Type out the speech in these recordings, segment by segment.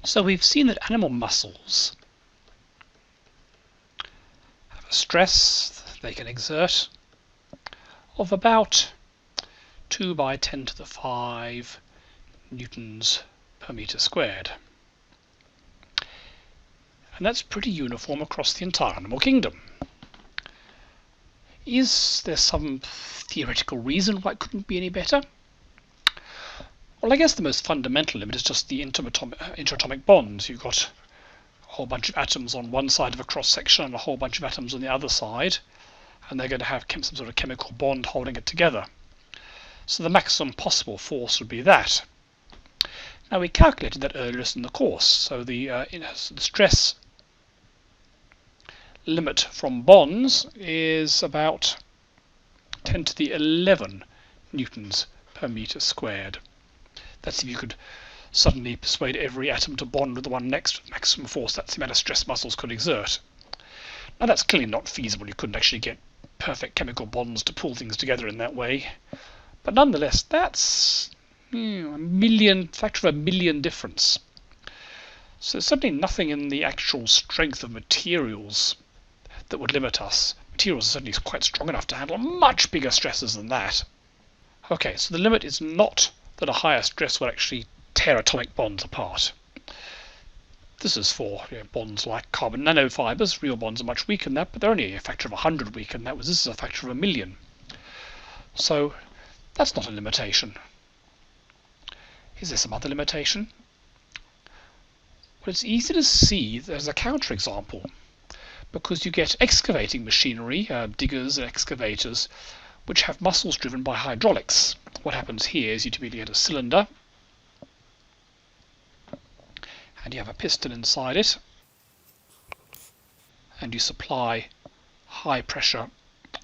So we've seen that animal muscles have a stress they can exert of about 2 by 10 to the 5 newtons per meter squared. And that's pretty uniform across the entire animal kingdom. Is there some theoretical reason why it couldn't be any better? Well, I guess the most fundamental limit is just the interatomic bonds. You've got a whole bunch of atoms on one side of a cross-section and a whole bunch of atoms on the other side, and they're going to have some sort of chemical bond holding it together. So the maximum possible force would be that. Now, we calculated that earlier in the course. So the stress limit from bonds is about 10 to the 11 newtons per meter squared. That's if you could suddenly persuade every atom to bond with the one next with maximum force. That's the amount of stress muscles could exert. Now, that's clearly not feasible. You couldn't actually get perfect chemical bonds to pull things together in that way. But nonetheless, that's a factor of a million difference. So there's certainly nothing in the actual strength of materials that would limit us. Materials are certainly quite strong enough to handle much bigger stresses than that. Okay, so the limit is not that a higher stress would actually tear atomic bonds apart. This is for bonds like carbon nanofibers. Real bonds are much weaker than that, but they're only a factor of 100 weaker than that. This is a factor of a million. So that's not a limitation. Is there some other limitation? Well, it's easy to see there's a counterexample, because you get excavating machinery, diggers and excavators, which have muscles driven by hydraulics. What happens here is you typically get a cylinder, and you have a piston inside it, and you supply high pressure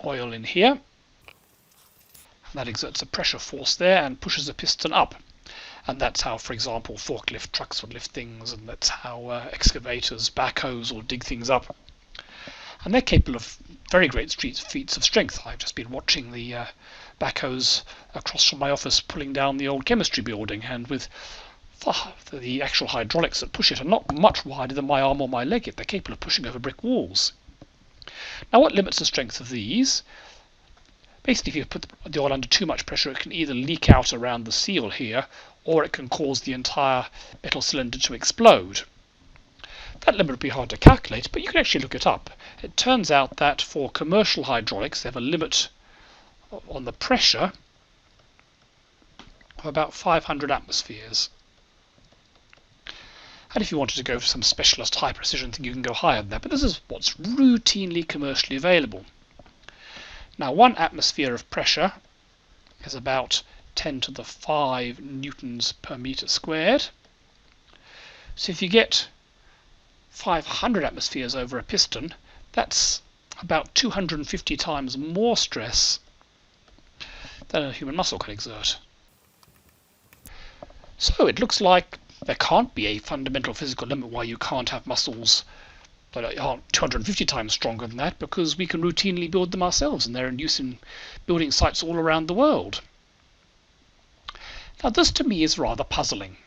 oil in here, and that exerts a pressure force there and pushes the piston up. And that's how, for example, forklift trucks would lift things, and that's how excavators, backhoes will dig things up. And they're capable of very great feats of strength. I've just been watching the backhoes across from my office pulling down the old chemistry building, and with the actual hydraulics that push it are not much wider than my arm or my leg, yet they're capable of pushing over brick walls. Now, what limits the strength of these? Basically, if you put the oil under too much pressure, it can either leak out around the seal here, or it can cause the entire metal cylinder to explode. That limit would be hard to calculate, but you can actually look it up. It turns out that for commercial hydraulics, they have a limit on the pressure of about 500 atmospheres. And if you wanted to go for some specialist high precision thing, you can go higher than that, but this is what's routinely commercially available. Now, 1 atmosphere of pressure is about 10 to the 5 newtons per meter squared. So if you get 500 atmospheres over a piston, that's about 250 times more stress than a human muscle can exert. So it looks like there can't be a fundamental physical limit why you can't have muscles that aren't 250 times stronger than that, because we can routinely build them ourselves, and they're in use in building sites all around the world. Now, this to me is rather puzzling.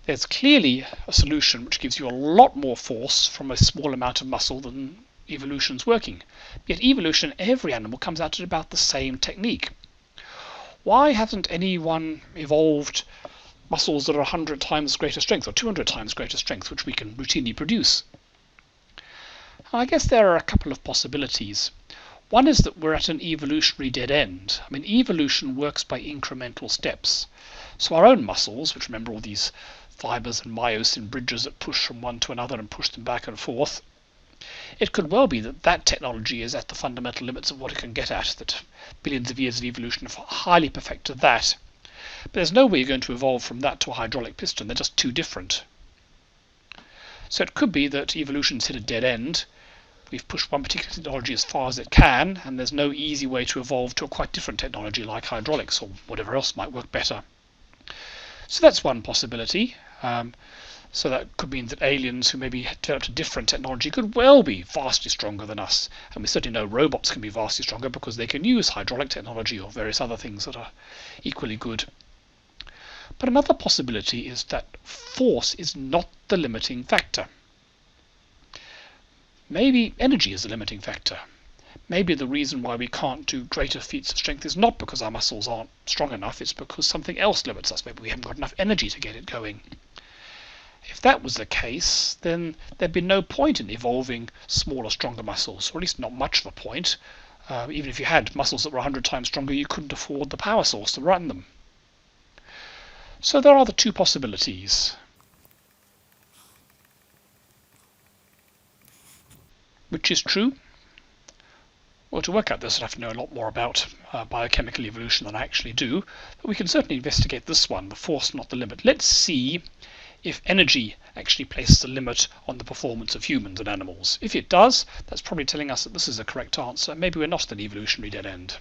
There's clearly a solution which gives you a lot more force from a small amount of muscle than evolution's working. Yet evolution, every animal comes out at about the same technique. Why hasn't anyone evolved muscles that are 100 times greater strength or 200 times greater strength, which we can routinely produce? I guess there are a couple of possibilities. One is that we're at an evolutionary dead end. I mean, evolution works by incremental steps. So our own muscles, which remember all these fibers and myosin bridges that push from one to another and push them back and forth, it could well be that that technology is at the fundamental limits of what it can get at, that billions of years of evolution have highly perfected that. But there's no way you're going to evolve from that to a hydraulic piston. They're just too different. So it could be that evolution's hit a dead end. We've pushed one particular technology as far as it can, and there's no easy way to evolve to a quite different technology like hydraulics or whatever else might work better. So that's one possibility. So that could mean that aliens who maybe developed a different technology could well be vastly stronger than us. And we certainly know robots can be vastly stronger because they can use hydraulic technology or various other things that are equally good. But another possibility is that force is not the limiting factor. Maybe energy is the limiting factor. Maybe the reason why we can't do greater feats of strength is not because our muscles aren't strong enough, it's because something else limits us. Maybe we haven't got enough energy to get it going. If that was the case, then there'd be no point in evolving smaller, stronger muscles, or at least not much of a point. Even if you had muscles that were 100 times stronger, you couldn't afford the power source to run them. So there are the two possibilities. Which is true? Well, to work out this, I'd have to know a lot more about biochemical evolution than I actually do, but we can certainly investigate this one, the force not the limit. Let's see if energy actually places a limit on the performance of humans and animals. If it does, that's probably telling us that this is a correct answer. Maybe we're not at an evolutionary dead end.